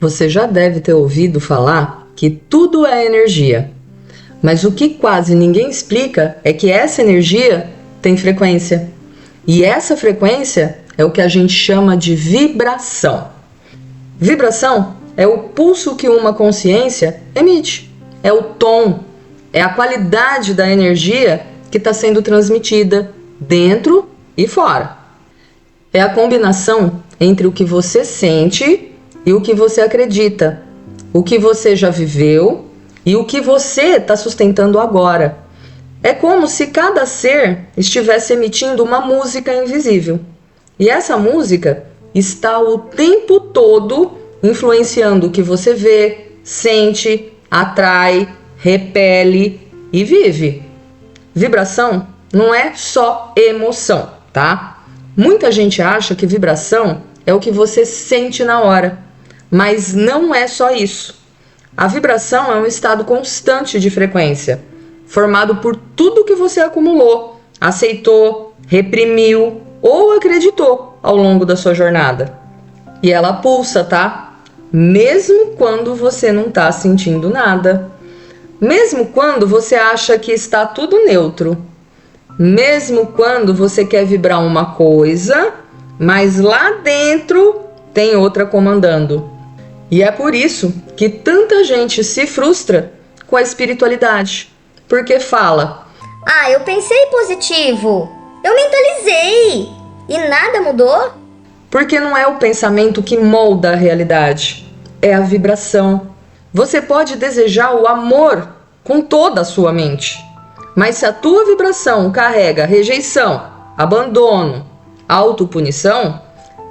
Você já deve ter ouvido falar que tudo é energia, mas o que quase ninguém explica é que essa energia tem frequência. E essa frequência é o que a gente chama de vibração. Vibração é o pulso que uma consciência emite, é o tom, é a qualidade da energia que está sendo transmitida dentro e fora. É a combinação entre o que você sente e o que você acredita, o que você já viveu e o que você está sustentando agora. É como se cada ser estivesse emitindo uma música invisível. E essa música está o tempo todo influenciando o que você vê, sente, atrai, repele e vive. Vibração não é só emoção, tá? Muita gente acha que vibração é o que você sente na hora. Mas não é só isso. A vibração é um estado constante de frequência, formado por tudo que você acumulou, aceitou, reprimiu ou acreditou ao longo da sua jornada. E ela pulsa, tá? Mesmo quando você não está sentindo nada. Mesmo quando você acha que está tudo neutro. Mesmo quando você quer vibrar uma coisa, mas lá dentro tem outra comandando. E é por isso que tanta gente se frustra com a espiritualidade, porque fala: eu pensei positivo, eu mentalizei e nada mudou. Porque não é o pensamento que molda a realidade, é a vibração. Você pode desejar o amor com toda a sua mente, mas se a tua vibração carrega rejeição, abandono, autopunição,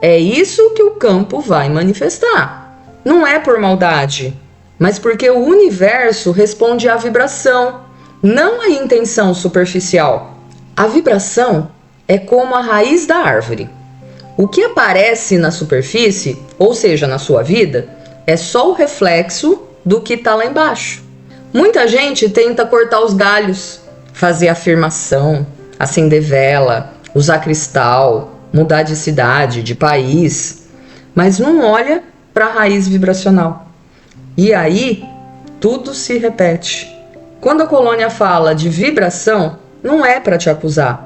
é isso que o campo vai manifestar. Não é por maldade, mas porque o universo responde à vibração, não à intenção superficial. A vibração é como a raiz da árvore. O que aparece na superfície, ou seja, na sua vida, é só o reflexo do que está lá embaixo. Muita gente tenta cortar os galhos, fazer afirmação, acender vela, usar cristal, mudar de cidade, de país, mas não olha para a raiz vibracional. E aí, tudo se repete. Quando a colônia fala de vibração, não é para te acusar.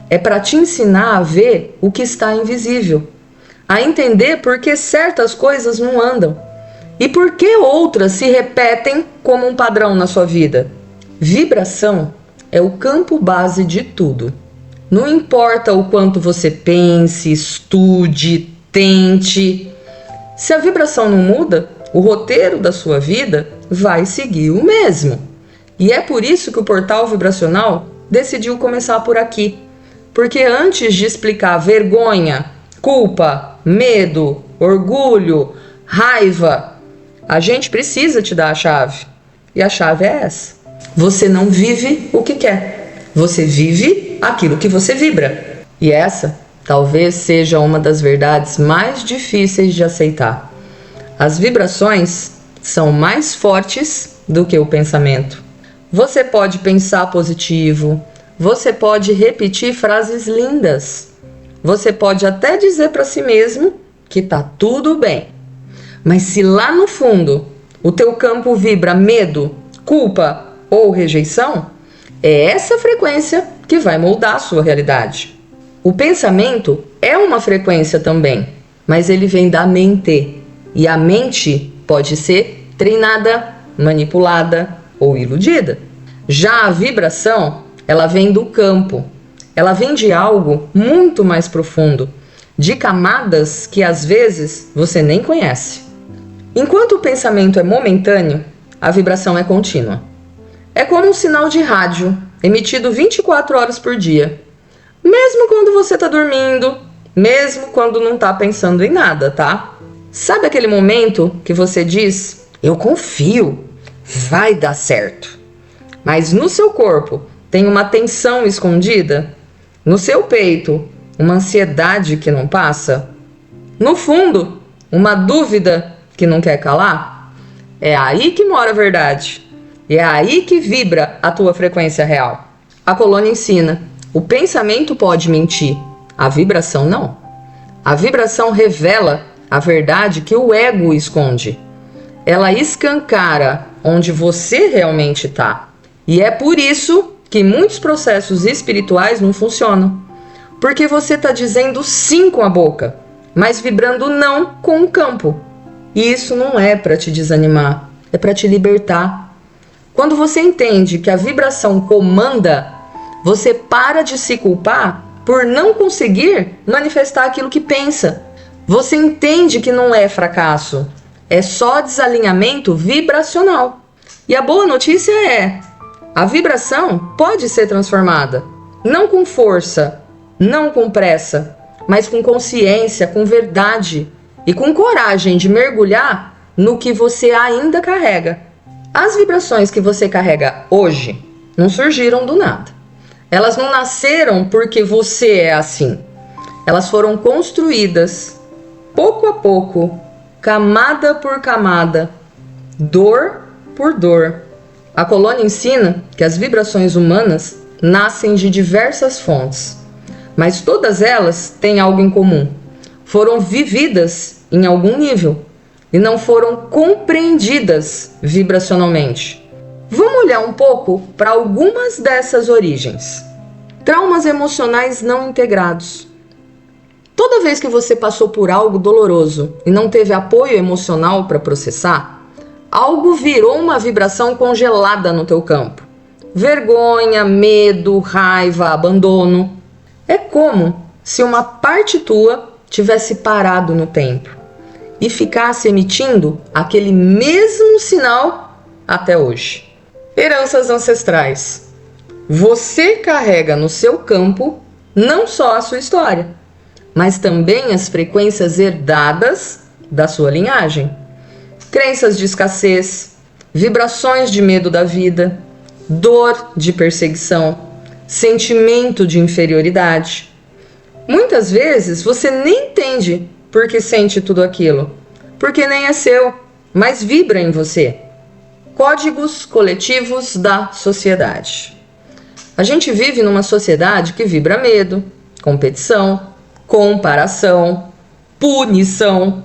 É para te ensinar a ver o que está invisível. A entender por que certas coisas não andam. E por que outras se repetem como um padrão na sua vida. Vibração é o campo base de tudo. Não importa o quanto você pense, estude, tente. Se a vibração não muda, o roteiro da sua vida vai seguir o mesmo. E é por isso que o Portal Vibracional decidiu começar por aqui. Porque antes de explicar vergonha, culpa, medo, orgulho, raiva, a gente precisa te dar a chave. E a chave é essa. Você não vive o que quer. Você vive aquilo que você vibra. E essa talvez seja uma das verdades mais difíceis de aceitar. As vibrações são mais fortes do que o pensamento. Você pode pensar positivo, você pode repetir frases lindas, você pode até dizer para si mesmo que tá tudo bem. Mas se lá no fundo o teu campo vibra medo, culpa ou rejeição, é essa frequência que vai moldar a sua realidade. O pensamento é uma frequência também, mas ele vem da mente. E a mente pode ser treinada, manipulada ou iludida. Já a vibração, ela vem do campo. Ela vem de algo muito mais profundo, de camadas que às vezes você nem conhece. Enquanto o pensamento é momentâneo, a vibração é contínua. É como um sinal de rádio, emitido 24 horas por dia. Mesmo quando você está dormindo, mesmo quando não está pensando em nada, tá? Sabe aquele momento que você diz: eu confio, vai dar certo. Mas no seu corpo tem uma tensão escondida? No seu peito, uma ansiedade que não passa? No fundo, uma dúvida que não quer calar? É aí que mora a verdade. E é aí que vibra a tua frequência real. A colônia ensina: o pensamento pode mentir, a vibração não. A vibração revela a verdade que o ego esconde. ela escancara onde você realmente está. E é por isso que muitos processos espirituais não funcionam. Porque você está dizendo sim com a boca, mas vibrando não com o campo. E isso não é para te desanimar, é para te libertar. Quando você entende que a vibração comanda, você para de se culpar por não conseguir manifestar aquilo que pensa. Você entende que não é fracasso, é só desalinhamento vibracional. E a boa notícia é, a vibração pode ser transformada, não com força, não com pressa, mas com consciência, com verdade e com coragem de mergulhar no que você ainda carrega. As vibrações que você carrega hoje não surgiram do nada. Elas não nasceram porque você é assim. Elas foram construídas pouco a pouco, camada por camada, dor por dor. A Colônia ensina que as vibrações humanas nascem de diversas fontes, mas todas elas têm algo em comum. Foram vividas em algum nível e não foram compreendidas vibracionalmente. Vamos olhar um pouco para algumas dessas origens. Traumas emocionais não integrados. Toda vez que você passou por algo doloroso e não teve apoio emocional para processar, algo virou uma vibração congelada no teu campo. Vergonha, medo, raiva, abandono. É como se uma parte tua tivesse parado no tempo e ficasse emitindo aquele mesmo sinal até hoje. Heranças ancestrais. Você carrega no seu campo não só a sua história, mas também as frequências herdadas da sua linhagem. Crenças de escassez, vibrações de medo da vida, dor de perseguição, sentimento de inferioridade. Muitas vezes você nem entende por que sente tudo aquilo, porque nem é seu, mas vibra em você. Códigos coletivos da sociedade. A gente vive numa sociedade que vibra medo, competição, comparação, punição.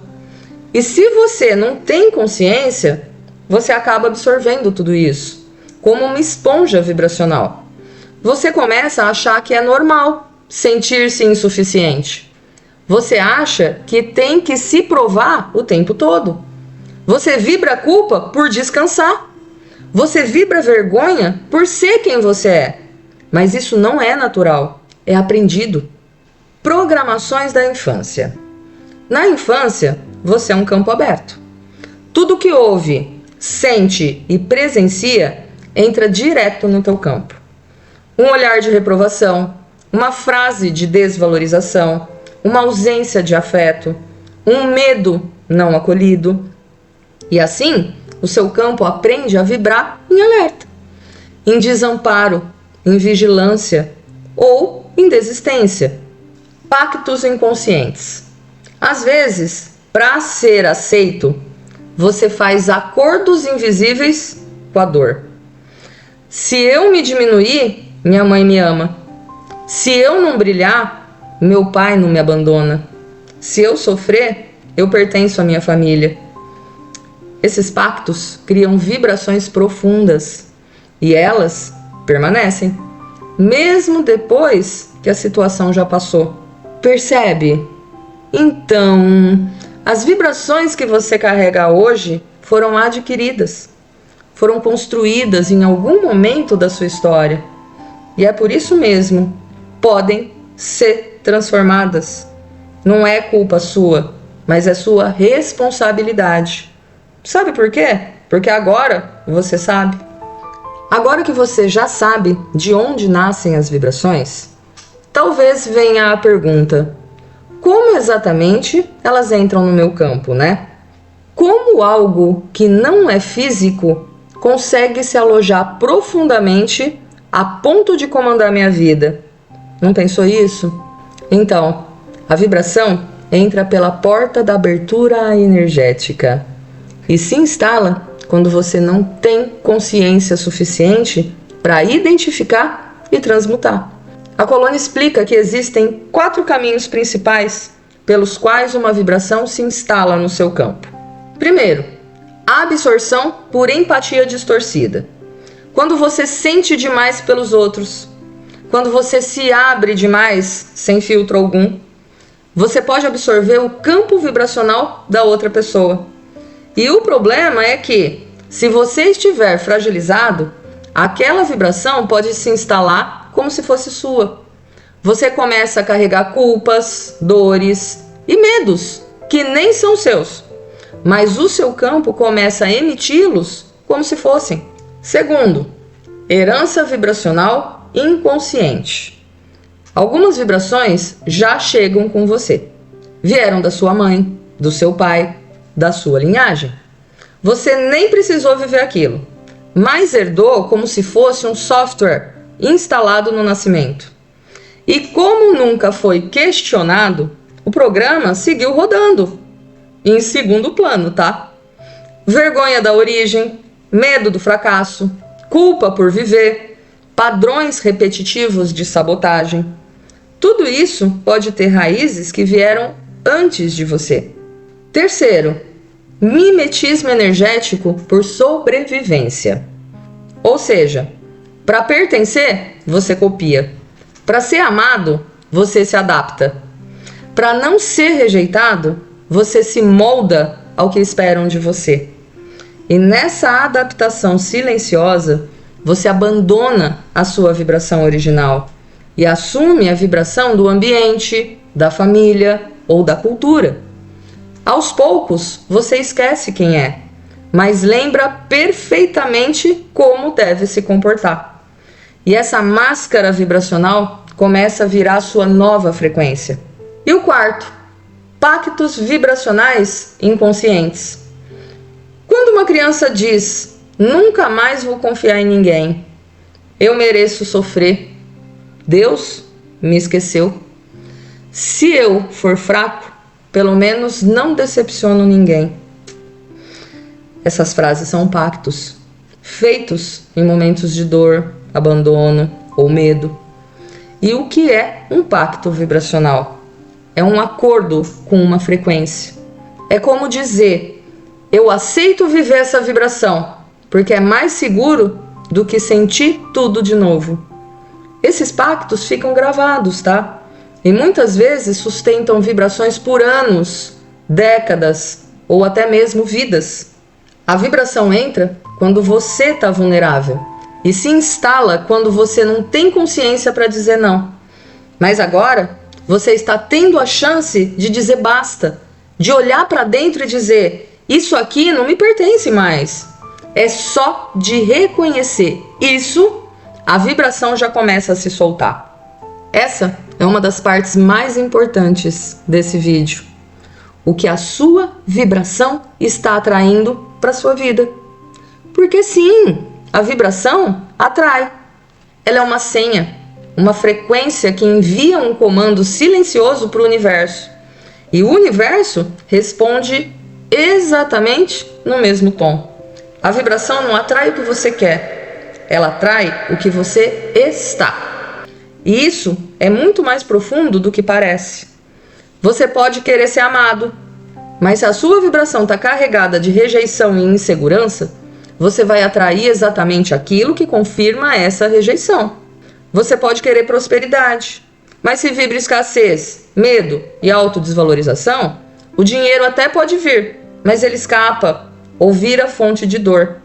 E se você não tem consciência, você acaba absorvendo tudo isso, como uma esponja vibracional. Você começa a achar que é normal sentir-se insuficiente. Você acha que tem que se provar o tempo todo. Você vibra culpa por descansar. Você vibra vergonha por ser quem você é. Mas isso não é natural, é aprendido. Programações da infância. Na infância, você é um campo aberto. Tudo que ouve, sente e presencia entra direto no teu campo. Um olhar de reprovação, uma frase de desvalorização, uma ausência de afeto, um medo não acolhido. E assim, o seu campo aprende a vibrar em alerta, em desamparo, em vigilância ou em desistência. Pactos inconscientes. Às vezes, para ser aceito, você faz acordos invisíveis com a dor. Se eu me diminuir, minha mãe me ama. Se eu não brilhar, meu pai não me abandona. Se eu sofrer, eu pertenço à minha família. Esses pactos criam vibrações profundas e elas permanecem, mesmo depois que a situação já passou. Percebe? Então, as vibrações que você carrega hoje foram adquiridas, foram construídas em algum momento da sua história. E é por isso mesmo, podem ser transformadas. Não é culpa sua, mas é sua responsabilidade. Sabe por quê? Porque agora você sabe. Agora que você já sabe de onde nascem as vibrações, talvez venha a pergunta: como exatamente elas entram no meu campo, né? Como algo que não é físico consegue se alojar profundamente a ponto de comandar minha vida? Não pensou isso? Então, a vibração entra pela porta da abertura energética e se instala quando você não tem consciência suficiente para identificar e transmutar. A Colônia explica que existem 4 caminhos principais pelos quais uma vibração se instala no seu campo. Primeiro, Absorção por empatia distorcida. Quando você sente demais pelos outros, quando você se abre demais, sem filtro algum, você pode absorver o campo vibracional da outra pessoa. E o problema é que, se você estiver fragilizado, aquela vibração pode se instalar como se fosse sua. Você começa a carregar culpas, dores e medos que nem são seus, mas o seu campo começa a emiti-los como se fossem. Segundo, herança vibracional inconsciente. Algumas vibrações já chegam com você. Vieram da sua mãe, do seu pai, da sua linhagem. Você nem precisou viver aquilo, mas herdou como se fosse um software instalado no nascimento. E como nunca foi questionado, o programa seguiu rodando. Em segundo plano, tá? Vergonha da origem, medo do fracasso, culpa por viver, padrões repetitivos de sabotagem. Tudo isso pode ter raízes que vieram antes de você. Terceiro, mimetismo energético por sobrevivência. Ou seja, para pertencer, você copia. Para ser amado, você se adapta. Para não ser rejeitado, você se molda ao que esperam de você. E nessa adaptação silenciosa, você abandona a sua vibração original e assume a vibração do ambiente, da família ou da cultura. Aos poucos, você esquece quem é, mas lembra perfeitamente como deve se comportar. E essa máscara vibracional começa a virar sua nova frequência. E o quarto, pactos vibracionais inconscientes. Quando uma criança diz, nunca mais vou confiar em ninguém, eu mereço sofrer, Deus me esqueceu, se eu for fraco, pelo menos não decepciono ninguém. Essas frases são pactos, feitos em momentos de dor, abandono ou medo. E o que é um pacto vibracional? É um acordo com uma frequência. É como dizer, eu aceito viver essa vibração, porque é mais seguro do que sentir tudo de novo. Esses pactos ficam gravados, tá? E muitas vezes sustentam vibrações por anos, décadas ou até mesmo vidas. A vibração entra quando você está vulnerável e se instala quando você não tem consciência para dizer não. Mas agora você está tendo a chance de dizer basta, de olhar para dentro e dizer, isso aqui não me pertence mais. É só de reconhecer isso, a vibração já começa a se soltar. Essa é uma das partes mais importantes desse vídeo. O que a sua vibração está atraindo para a sua vida. Porque sim, a vibração atrai. Ela é uma senha, uma frequência que envia um comando silencioso para o universo. E o universo responde exatamente no mesmo tom. A vibração não atrai o que você quer, ela atrai o que você está. E isso é muito mais profundo do que parece. Você pode querer ser amado, mas se a sua vibração está carregada de rejeição e insegurança, você vai atrair exatamente aquilo que confirma essa rejeição. Você pode querer prosperidade, mas se vibra escassez, medo e autodesvalorização, o dinheiro até pode vir, mas ele escapa ou vira fonte de dor.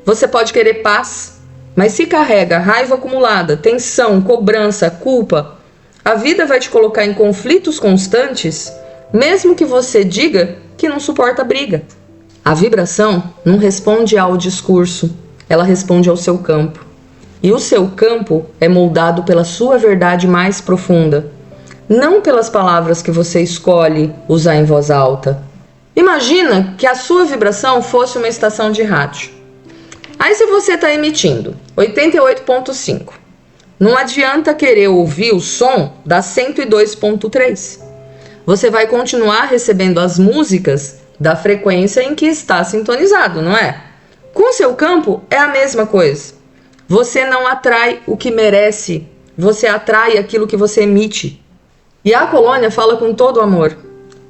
Você pode querer paz, mas se carrega raiva acumulada, tensão, cobrança, culpa, a vida vai te colocar em conflitos constantes, mesmo que você diga que não suporta a briga. A vibração não responde ao discurso, ela responde ao seu campo. E o seu campo é moldado pela sua verdade mais profunda, não pelas palavras que você escolhe usar em voz alta. Imagina que a sua vibração fosse uma estação de rádio. Aí se você está emitindo 88.5, não adianta querer ouvir o som da 102.3. Você vai continuar recebendo as músicas da frequência em que está sintonizado, não é? Com seu campo é a mesma coisa. Você não atrai o que merece, você atrai aquilo que você emite. E a colônia fala com todo amor.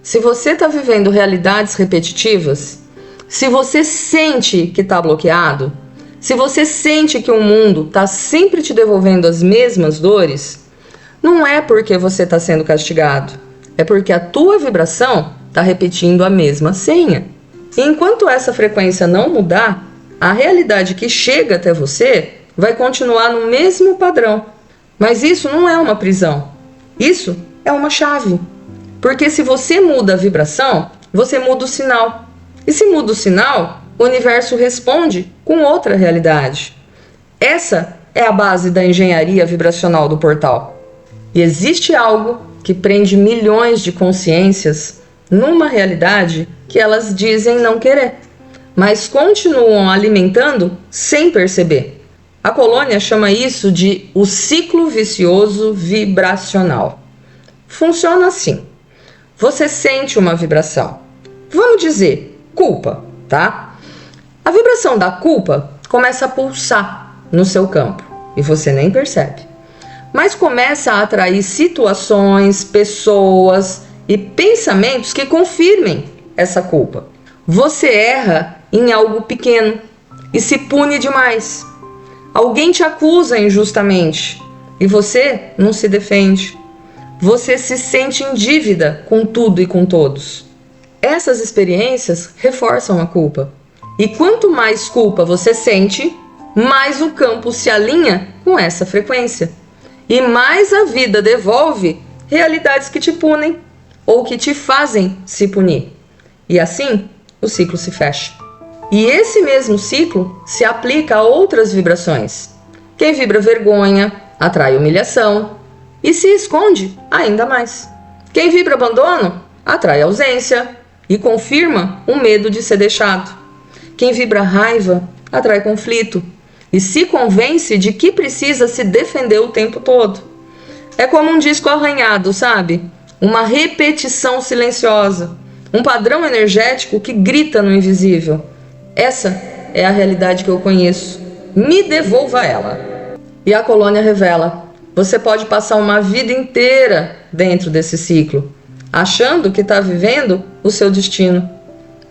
Se você está vivendo realidades repetitivas, Se você sente que está bloqueado, se você sente que o mundo está sempre te devolvendo as mesmas dores, não é porque você está sendo castigado, é porque a tua vibração está repetindo a mesma senha. E enquanto essa frequência não mudar, a realidade que chega até você vai continuar no mesmo padrão. Mas isso não é uma prisão, isso é uma chave. Porque se você muda a vibração, você muda o sinal. E se muda o sinal, o universo responde com outra realidade. Essa é a base da engenharia vibracional do portal. E existe algo que prende milhões de consciências numa realidade que elas dizem não querer, mas continuam alimentando sem perceber. A Colônia chama isso de o ciclo vicioso vibracional. Funciona assim. Você sente uma vibração. Vamos dizer, culpa, tá? A vibração da culpa começa a pulsar no seu campo e você nem percebe. Mas começa a atrair situações, pessoas e pensamentos que confirmem essa culpa. Você erra em algo pequeno e se pune demais. Alguém te acusa injustamente e você não se defende. Você se sente em dívida com tudo e com todos. Essas experiências reforçam a culpa. E quanto mais culpa você sente, mais o campo se alinha com essa frequência. E mais a vida devolve realidades que te punem ou que te fazem se punir. E assim, o ciclo se fecha. E esse mesmo ciclo se aplica a outras vibrações. Quem vibra vergonha atrai humilhação e se esconde ainda mais. Quem vibra abandono atrai ausência e confirma o medo de ser deixado. Quem vibra raiva atrai conflito e se convence de que precisa se defender o tempo todo. É como um disco arranhado, sabe? Uma repetição silenciosa, um padrão energético que grita no invisível. Essa é a realidade que eu conheço. Me devolva ela. E a Colônia revela: você pode passar uma vida inteira dentro desse ciclo, achando que está vivendo o seu destino.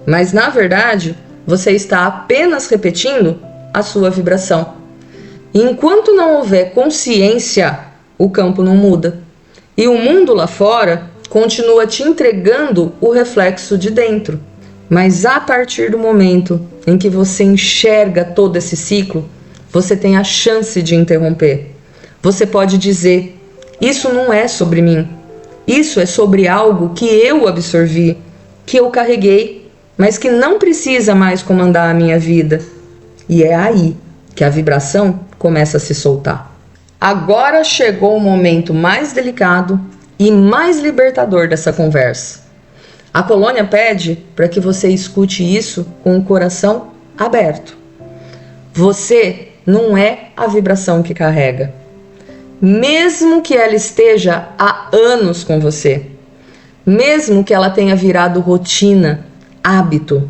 Mas, na verdade, você está apenas repetindo a sua vibração. E enquanto não houver consciência, o campo não muda. E o mundo lá fora continua te entregando o reflexo de dentro. Mas a partir do momento em que você enxerga todo esse ciclo, você tem a chance de interromper. Você pode dizer: isso não é sobre mim. Isso é sobre algo que eu absorvi, que eu carreguei, mas que não precisa mais comandar a minha vida. E é aí que a vibração começa a se soltar. Agora chegou o momento mais delicado e mais libertador dessa conversa. A Colônia pede para que você escute isso com o coração aberto. Você não é a vibração que carrega. Mesmo que ela esteja há anos com você, mesmo que ela tenha virado rotina, hábito,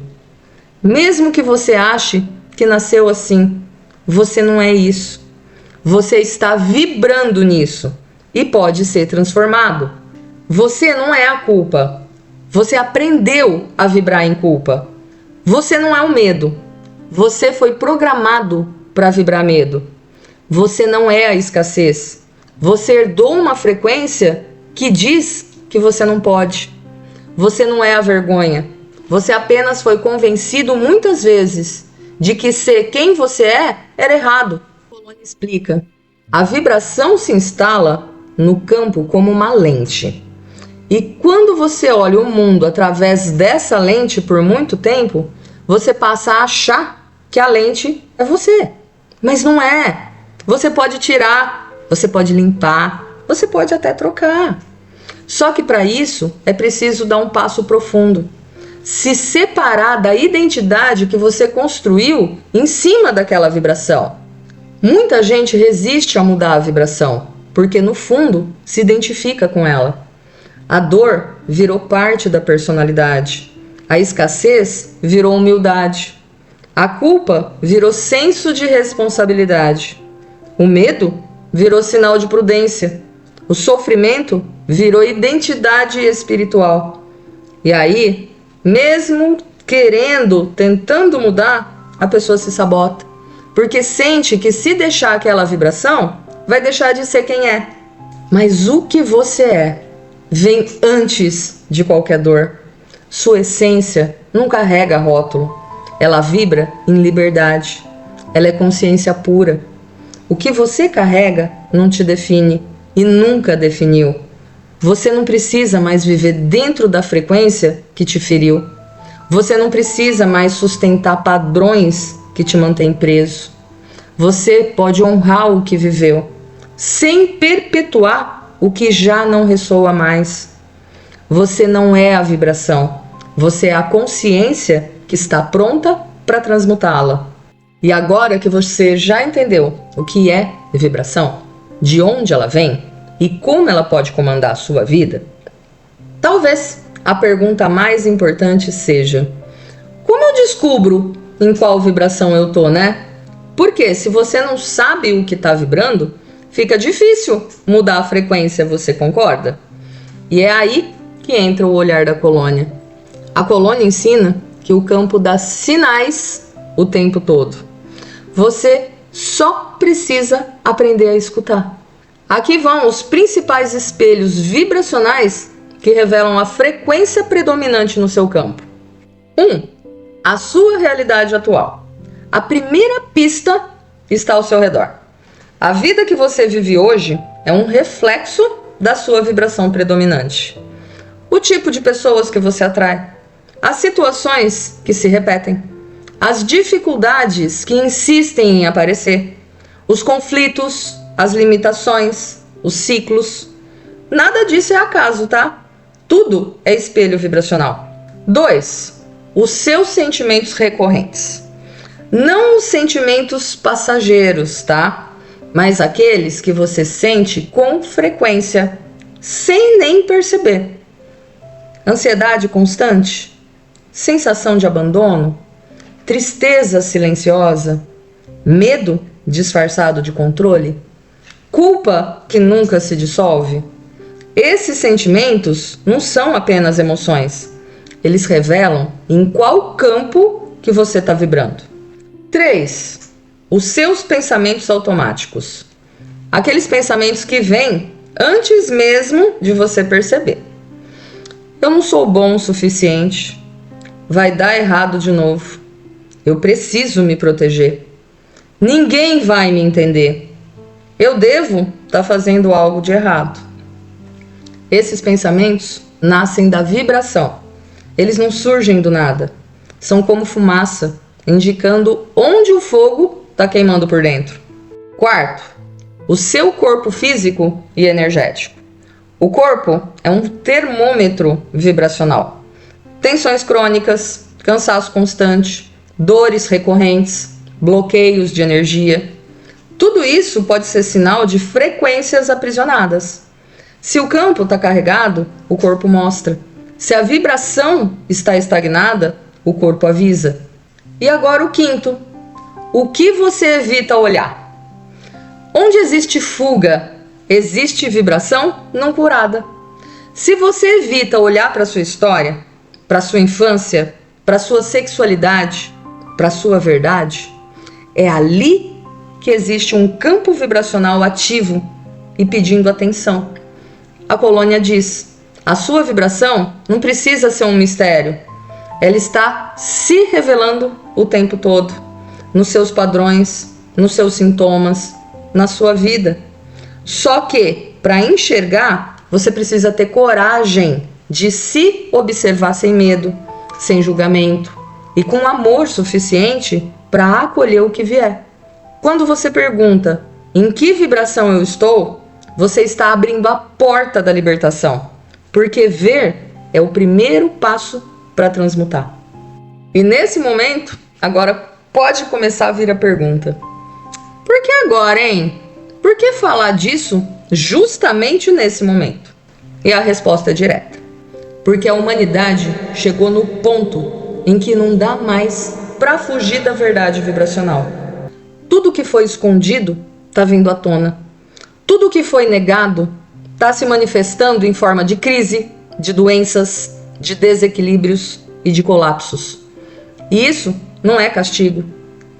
mesmo que você ache que nasceu assim, você não é isso. Você está vibrando nisso e pode ser transformado. Você não é a culpa. Você aprendeu a vibrar em culpa. Você não é o medo. Você foi programado para vibrar medo. Você não é a escassez. Você herdou uma frequência que diz que você não pode. Você não é a vergonha. Você apenas foi convencido muitas vezes de que ser quem você é era errado. Colônia explica: a vibração se instala no campo como uma lente. E quando você olha o mundo através dessa lente por muito tempo, você passa a achar que a lente é você. Mas não é. Você pode tirar, você pode limpar, você pode até trocar. Só que para isso é preciso dar um passo profundo. Se separar da identidade que você construiu em cima daquela vibração. Muita gente resiste a mudar a vibração, porque no fundo se identifica com ela. A dor virou parte da personalidade. A escassez virou humildade. A culpa virou senso de responsabilidade. O medo virou sinal de prudência. O sofrimento virou identidade espiritual. E aí, mesmo tentando mudar, a pessoa se sabota. Porque sente que se deixar aquela vibração, vai deixar de ser quem é. Mas o que você é vem antes de qualquer dor. Sua essência não carrega rótulo. Ela vibra em liberdade. Ela é consciência pura. O que você carrega não te define e nunca definiu. Você não precisa mais viver dentro da frequência que te feriu. Você não precisa mais sustentar padrões que te mantêm preso. Você pode honrar o que viveu, sem perpetuar o que já não ressoa mais. Você não é a vibração. Você é a consciência que está pronta para transmutá-la. E agora que você já entendeu o que é vibração, de onde ela vem e como ela pode comandar a sua vida, talvez a pergunta mais importante seja: como eu descubro em qual vibração eu tô, né? Porque se você não sabe o que está vibrando, fica difícil mudar a frequência, você concorda? E é aí que entra o olhar da colônia. A colônia ensina que o campo dá sinais o tempo todo. Você só precisa aprender a escutar. Aqui vão os principais espelhos vibracionais que revelam a frequência predominante no seu campo. 1. A sua realidade atual. A primeira pista está ao seu redor. A vida que você vive hoje é um reflexo da sua vibração predominante. O tipo de pessoas que você atrai, as situações que se repetem, as dificuldades que insistem em aparecer, os conflitos, as limitações, os ciclos. Nada disso é acaso, tá? Tudo é espelho vibracional. 2. Os seus sentimentos recorrentes. Não os sentimentos passageiros, tá? Mas aqueles que você sente com frequência, sem nem perceber. Ansiedade constante, sensação de abandono, tristeza silenciosa, medo disfarçado de controle, culpa que nunca se dissolve. Esses sentimentos não são apenas emoções. Eles revelam em qual campo que você está vibrando. 3. Os seus pensamentos automáticos. Aqueles pensamentos que vêm antes mesmo de você perceber. Eu não sou bom o suficiente. Vai dar errado de novo. Eu preciso me proteger. Ninguém vai me entender. Eu devo estar fazendo algo de errado. Esses pensamentos nascem da vibração. Eles não surgem do nada. São como fumaça, indicando onde o fogo está queimando por dentro. 4. O seu corpo físico e energético. O corpo é um termômetro vibracional. Tensões crônicas, cansaço constante, dores recorrentes, bloqueios de energia. Tudo isso pode ser sinal de frequências aprisionadas. Se o campo está carregado, o corpo mostra. Se a vibração está estagnada, o corpo avisa. E agora o 5. O que você evita olhar? Onde existe fuga, existe vibração não curada. Se você evita olhar para sua história, para sua infância, para sua sexualidade, para sua verdade, é ali que existe um campo vibracional ativo e pedindo atenção. A colônia diz: a sua vibração não precisa ser um mistério. Ela está se revelando o tempo todo, nos seus padrões, nos seus sintomas, na sua vida. Só que, para enxergar, você precisa ter coragem de se observar sem medo, sem julgamento e com amor suficiente para acolher o que vier. Quando você pergunta em que vibração eu estou, você está abrindo a porta da libertação, porque ver é o primeiro passo para transmutar. E nesse momento, agora pode começar a vir a pergunta: por que agora, hein? Por que falar disso justamente nesse momento? E a resposta é direta: porque a humanidade chegou no ponto em que não dá mais para fugir da verdade vibracional. Tudo que foi escondido está vindo à tona. Tudo que foi negado está se manifestando em forma de crise, de doenças, de desequilíbrios e de colapsos. E isso não é castigo,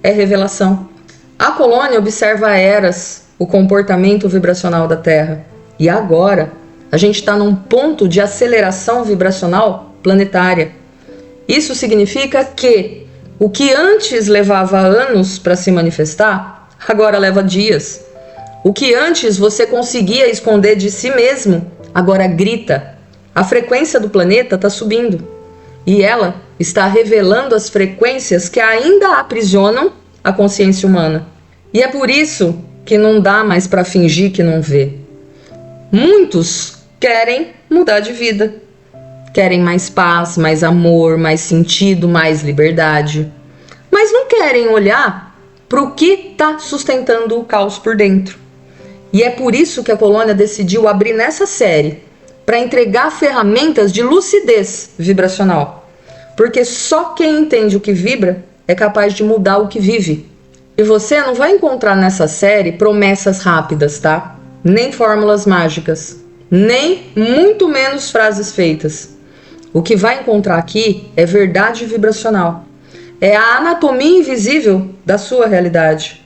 é revelação. A colônia observa há eras o comportamento vibracional da Terra. E agora, a gente está num ponto de aceleração vibracional planetária. Isso significa que o que antes levava anos para se manifestar, agora leva dias. O que antes você conseguia esconder de si mesmo, agora grita. A frequência do planeta está subindo. E ela está revelando as frequências que ainda aprisionam a consciência humana. E é por isso que não dá mais para fingir que não vê. Muitos querem mudar de vida. Querem mais paz, mais amor, mais sentido, mais liberdade. Mas não querem olhar para o que está sustentando o caos por dentro. E é por isso que a colônia decidiu abrir nessa série, para entregar ferramentas de lucidez vibracional. Porque só quem entende o que vibra é capaz de mudar o que vive. E você não vai encontrar nessa série promessas rápidas, tá? Nem fórmulas mágicas, nem muito menos frases feitas. O que vai encontrar aqui é verdade vibracional. É a anatomia invisível da sua realidade.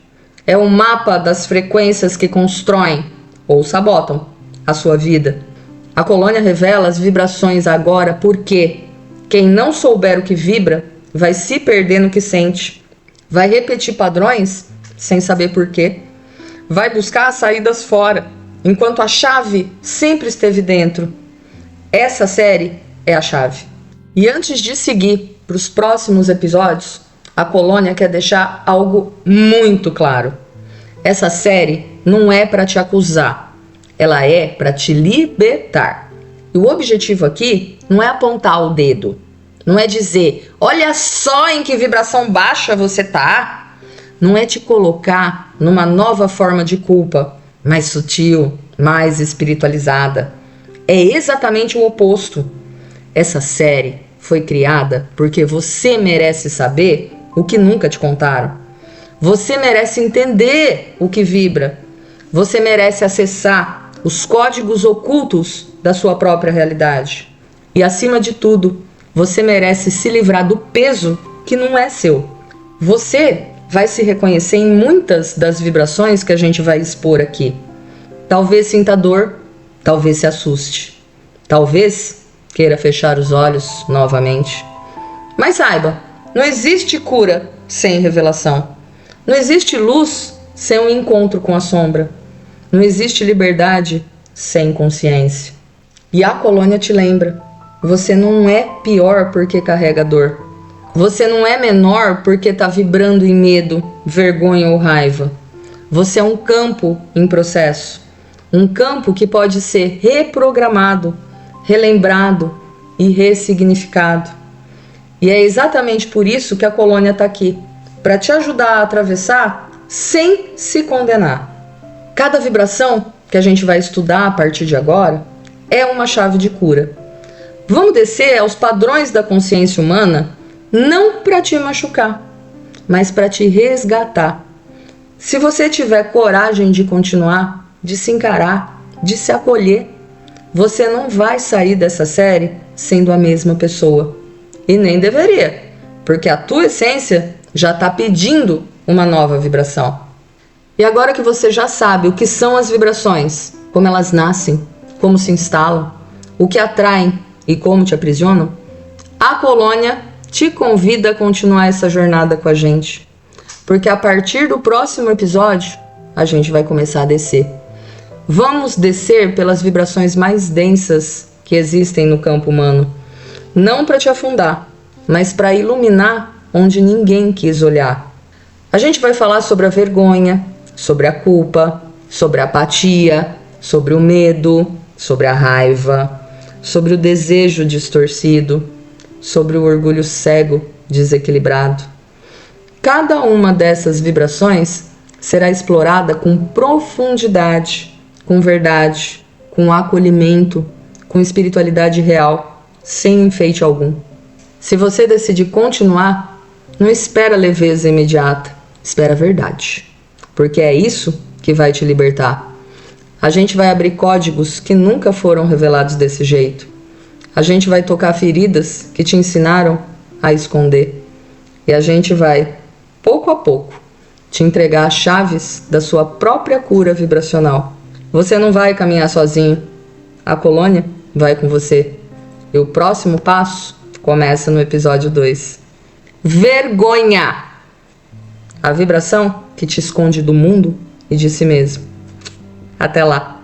É o mapa das frequências que constroem ou sabotam a sua vida. A colônia revela as vibrações agora porque quem não souber o que vibra vai se perder no que sente. Vai repetir padrões sem saber porquê. Vai buscar as saídas fora, enquanto a chave sempre esteve dentro. Essa série é a chave. E antes de seguir para os próximos episódios, a colônia quer deixar algo muito claro. Essa série não é para te acusar, ela é para te libertar. E o objetivo aqui não é apontar o dedo, não é dizer, olha só em que vibração baixa você tá. Não é te colocar numa nova forma de culpa, mais sutil, mais espiritualizada. É exatamente o oposto. Essa série foi criada porque você merece saber o que nunca te contaram. Você merece entender o que vibra. Você merece acessar os códigos ocultos da sua própria realidade. E acima de tudo, você merece se livrar do peso que não é seu. Você vai se reconhecer em muitas das vibrações que a gente vai expor aqui. Talvez sinta dor, talvez se assuste. Talvez queira fechar os olhos novamente. Mas saiba, não existe cura sem revelação. Não existe luz sem um encontro com a sombra. Não existe liberdade sem consciência. E a colônia te lembra, você não é pior porque carrega dor. Você não é menor porque está vibrando em medo, vergonha ou raiva. Você é um campo em processo. Um campo que pode ser reprogramado, relembrado e ressignificado. E é exatamente por isso que a colônia está aqui, para te ajudar a atravessar sem se condenar. Cada vibração que a gente vai estudar a partir de agora é uma chave de cura. Vamos descer aos padrões da consciência humana, não para te machucar, mas para te resgatar. Se você tiver coragem de continuar, de se encarar, de se acolher, você não vai sair dessa série sendo a mesma pessoa. E nem deveria, porque a tua essência já está pedindo uma nova vibração. E agora que você já sabe o que são as vibrações, como elas nascem, como se instalam, o que atraem e como te aprisionam, a colônia te convida a continuar essa jornada com a gente. Porque a partir do próximo episódio, a gente vai começar a descer. Vamos descer pelas vibrações mais densas que existem no campo humano. Não para te afundar, mas para iluminar onde ninguém quis olhar. A gente vai falar sobre a vergonha, sobre a culpa, sobre a apatia, sobre o medo, sobre a raiva, sobre o desejo distorcido, sobre o orgulho cego, desequilibrado. Cada uma dessas vibrações será explorada com profundidade, com verdade, com acolhimento, com espiritualidade real, sem enfeite algum. Se você decidir continuar, não espera leveza imediata, espera a verdade, porque é isso que vai te libertar. A gente vai abrir códigos que nunca foram revelados desse jeito. A gente vai tocar feridas que te ensinaram a esconder. E a gente vai, pouco a pouco, te entregar as chaves da sua própria cura vibracional. Você não vai caminhar sozinho. A colônia vai com você. E o próximo passo começa no episódio 2. Vergonha! A vibração que te esconde do mundo e de si mesmo. Até lá!